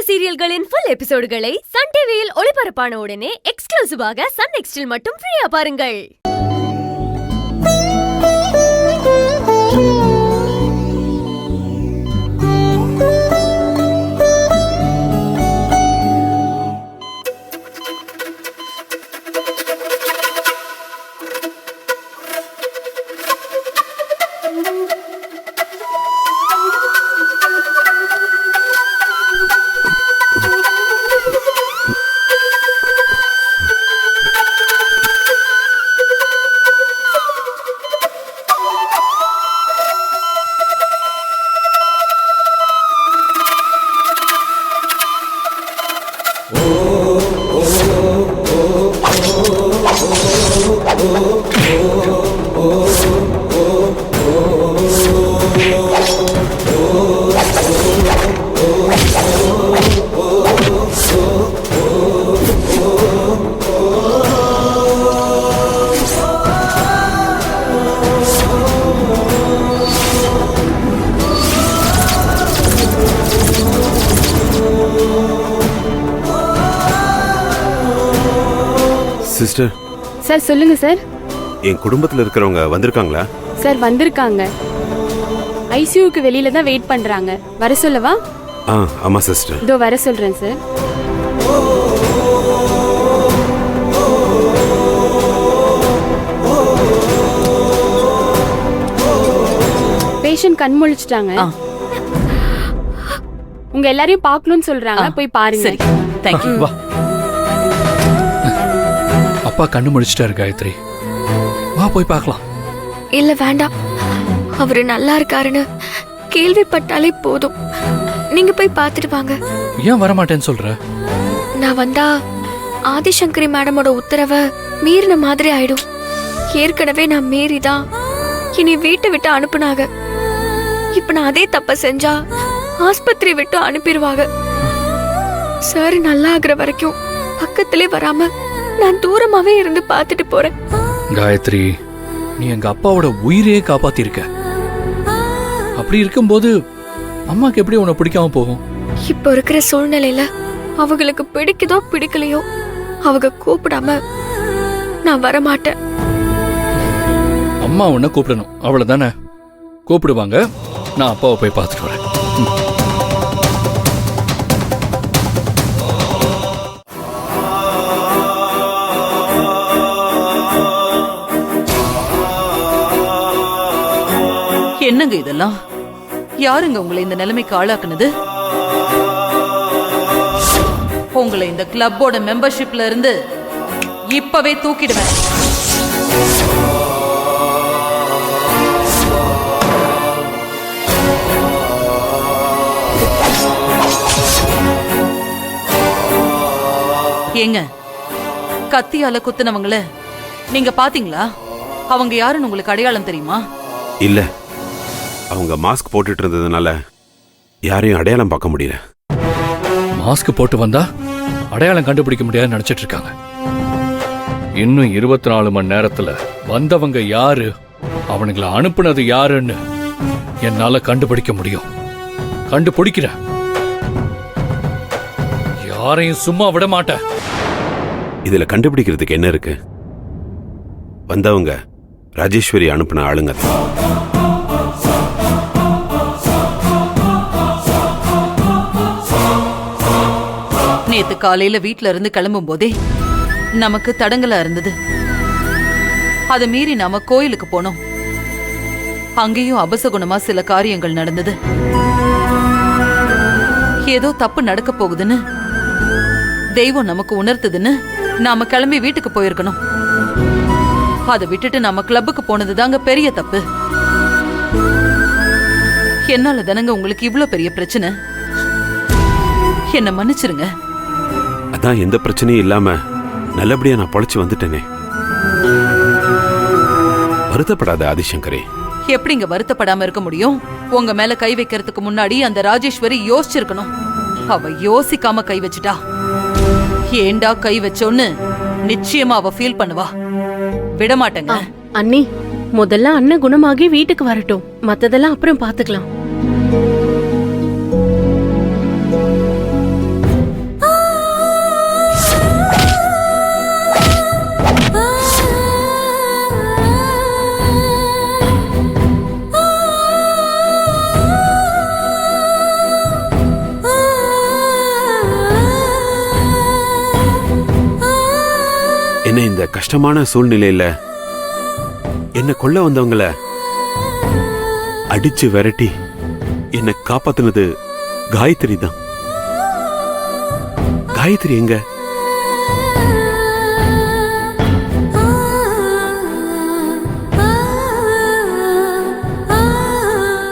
சீரியல்களின் full எபிசோடுகளை Sun டிவியில் ஒளிபரப்பான உடனே எக்ஸ்க்ளூசிவாக சன் நெக்ஸ்டில் மட்டும் ஃப்ரீயா பாருங்கள். சிஸ்டர் சார் சொல்லுங்க சார். என் குடும்பத்துல இருக்கிறவங்க வந்திருக்காங்களா? சார் வந்திருக்காங்க. ஐசியூக்கு வெளியில தான் வெயிட் பண்றாங்க. வர சொல்லவா? ஆமா சிஸ்டர். இதோ வர சொல்றேன் சார். பேஷண்ட் கண் முழிச்சிட்டாங்க. உங்க எல்லாரையும் பார்க்கணும்னு சொல்றாங்க. போய் பாருங்க. சரி, தேங்க் யூ. அப்பா கண்ணு முடிச்சிட்டாரு காயத்ரி, வா போய் பார்க்கலாம். இல்ல வேண்டாம், அவரு நல்லா இருக்காருன்னு கேள்விப்பட்டாலே போதும். நீங்க போய் பார்த்துட்டு வாங்க. ஏன் வரமாட்டேன்னு சொல்ற? நான் வந்தா ஆதிசங்கரி மேடமோட உத்தரவை மீறின மாதிரி ஆயிடும். ஏற்கனவே நான் மீறிதான் இனி வீட்டை விட்டு அனுப்புனாங்க. இப்ப நான் அதே தப்ப செஞ்சா ஆஸ்பத்திரி விட்டு அனுப்பிடுவாங்க. சார் நல்லா ஆகுற வரைக்கும் பக்கத்திலே வராம நான் தூரமாவே இருந்து பார்த்துட்டு போறேன். காயத்ரி, நீ எங்க அப்பாவோட உயிரையே காப்பாத்திருக்க. அப்படி இருக்கும்போது அம்மாக்கு எப்படி உன்னை பிடிக்காம போகும்? இப்ப இருக்கிற சூழ்நிலையில அவங்களுக்கு பிடிக்குதோ பிடிக்கலையோ அவங்க கூப்பிடாம நான் வரமாட்டேன். அம்மா உன்னை கூப்பிடணும், அவ்வளவுதானே? கூப்பிடுவாங்க, நான் அப்பாவை போய் பார்த்துட்டு வரேன். என்னங்க இதெல்லாம்? யாருங்க உங்களை இந்த நிலைமைக்கு ஆளாக்குனது? உங்களை இந்த கிளப்போட மெம்பர்ஷிப்ல இருந்து இப்பவே தூக்கிடுவேன். ஏங்க, கத்தியால குத்துனவங்கள நீங்க பாத்தீங்களா? அவங்க யாருன்னு உங்களுக்கு அடையாளம் தெரியுமா? இல்ல, அவங்க மாஸ்க் போட்டுட்டு இருந்ததுனால யாரையும் அடையாளம் பார்க்க முடியல. மாஸ்க் போட்டு வந்தா அடையாளம் கண்டுபிடிக்க முடியாதுன்னு நினைச்சிட்டு இருக்காங்க. இன்னும் 24 மணி நேரத்துல வந்தவங்க யாரு, அவனுங்களை அனுப்புனது யாருன்னு என்னால கண்டுபிடிக்க முடியும். கண்டுபிடிக்கிறேன். யாரையும் சும்மா விட மாட்டேன். இதுல கண்டுபிடிக்கிறதுக்கு என்ன இருக்கு? வந்தவங்க ராஜேஸ்வரி அனுப்புன ஆளுங்க தான். நேத்து காலையில வீட்ல இருந்து கிளம்பும் போதே நமக்கு தடங்கலா இருந்தது. அதை மீறி நாம கோயிலுக்கு போனோம். அங்கேயும் அபசகுணமா சில காரியங்கள் நடந்தது. ஏதோ தப்பு நடக்க போகுதுன்னு தெய்வம் நமக்கு உணர்த்துதுன்னு நாம கிளம்பி வீட்டுக்கு போயிருக்கணும். அதை விட்டுட்டு நாம கிளப்புக்கு போனது தாங்க பெரிய தப்பு. என்னால தானங்க உங்களுக்கு இவ்வளவு பெரிய பிரச்சனை. என்ன மன்னிச்சிருங்க. அதான் எந்த பிரச்சனையும் இல்லாம நல்லபடியா நான் பொழைச்சு வந்துட்டேனே. வருத்தப்படாத ஆதிசங்கரே. எப்படிங்க வருத்தப்படாம இருக்க முடியும்? உங்க மேல கை வைக்கிறதுக்கு முன்னாடி அந்த ராஜேஸ்வரி யோசிச்சிருக்கணும். அவ யோசிக்காம கை வச்சுட்டா. ஏண்டா கை வச்சோன்னு நிச்சயமா அவ ஃபீல் பண்ணுவா. விடமாட்டேங்க. அண்ணி, முதல்ல அண்ணன் குணமாகி வீட்டுக்கு வரட்டும், மத்ததெல்லாம் அப்புறம் பாத்துக்கலாம். என்ன இந்த கஷ்டமான சூழ்நிலையில என்ன கொல்ல வந்தவங்கள அடிச்சு விரட்டி என்ன காப்பாத்துனது காயத்ரி தான். காயத்ரி எங்க?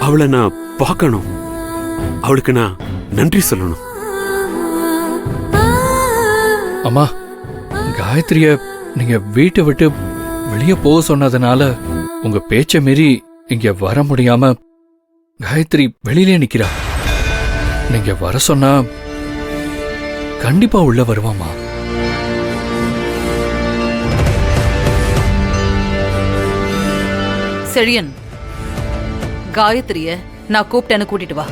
அவளை நான் பார்க்கணும். அவளுக்கு நான் நன்றி சொல்லணும். அம்மா, காயத்ரிய நீங்க வீட்டை விட்டு வெளியே போக சொன்னதுனால உங்க பேச்ச மீறி இங்க வர முடியாம காயத்ரி வெளியிலே நிக்கிறா. நீங்க வர சொன்னா கண்டிப்பா உள்ள வருவாமா. செழியன், காயத்ரிய நான் கூப்பிட்டேன்னு கூட்டிட்டு வா.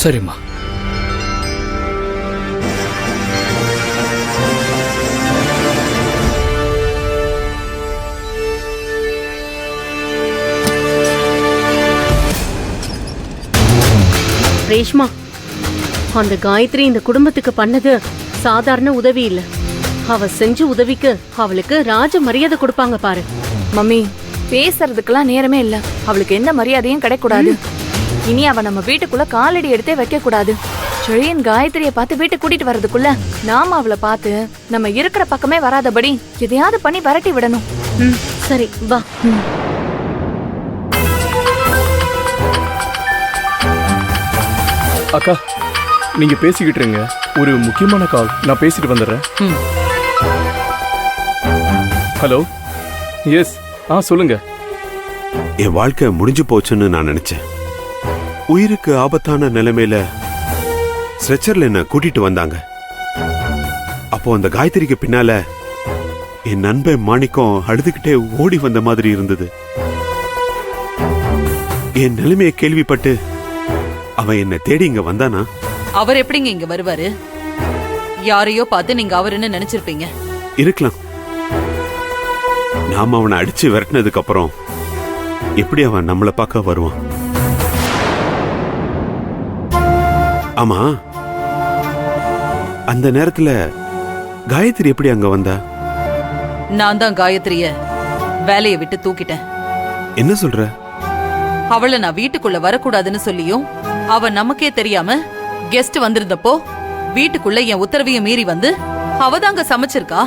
சரிம்மா. ரேஷ்மா, அந்த காயத்ரி இந்த குடும்பத்துக்கு பண்ணது சாதாரண உதவி இல்ல. அவ செஞ்ச உதவிக்கு அவளுக்கு ராஜ மரியாதை கொடுப்பாங்க பாரு. மம்மி, பேசுறதுக்கெல்லாம் நேரமே இல்ல. அவளுக்கு எந்த மரியாதையும் கிடைக்கூடாது. இனி அவ நம்ம வீட்டுக்குள்ள காலடி எடுத்தே வைக்க கூடாது. செழியன் காயத்ரியை பார்த்து வீட்டுக்கு கூட்டிட்டு வர்றதுக்குள்ள நாம அவளை பார்த்து நம்ம இருக்கிற பக்கமே வராதபடி எதையாவது பண்ணி விரட்டி விடணும். சரி வா. அக்கா, நீங்க பேசிக்கிட்டு இருங்க. ஒரு முக்கியமான கால், நான் பேசிட்டு வந்துடுறேன். ஹலோ. எஸ். சொல்லுங்க. என் வாழ்க்கை முடிஞ்சு போச்சுன்னு நான் நினைச்சேன். உயிருக்கு ஆபத்தான நிலைமையில ஸ்ட்ரெச்சர்ல என்ன கூட்டிட்டு வந்தாங்க. அப்போ அந்த காயத்ரிக்கு பின்னால என் நண்பன் மாணிக்கம் அழுதுகிட்டே ஓடி வந்த மாதிரி இருந்தது. என் நிலைமையை கேள்விப்பட்டு அவன் என்ன தேடி இங்க வந்தானா? அவர் எப்படிங்க இங்க வருவாரு? யாரையோ பார்த்து நீங்க அவருன்னு நினைச்சிருப்பீங்க. இருக்கலாம். நாம அவனை அடிச்சு விரட்டினதுக்கு அப்புறம் எப்படி அவன் நம்மளை பார்க்க வருவான்? ஆமா, அந்த நேரத்துல காயத்ரி எப்படி அங்க வந்தா? நான் தான் காயத்ரிய வேலையை விட்டு தூக்கிட்டேன். என்ன சொல்ற? அவளை நான் வீட்டுக்குள்ள வரக்கூடாதுன்னு சொல்லியும் அவ நமக்கே தெரியாம கெஸ்ட் வந்திருந்தப்போ வீட்டுக்குள்ள என் உத்தரவையும் மீறி வந்து அவதாங்க சமைச்சிருக்கா.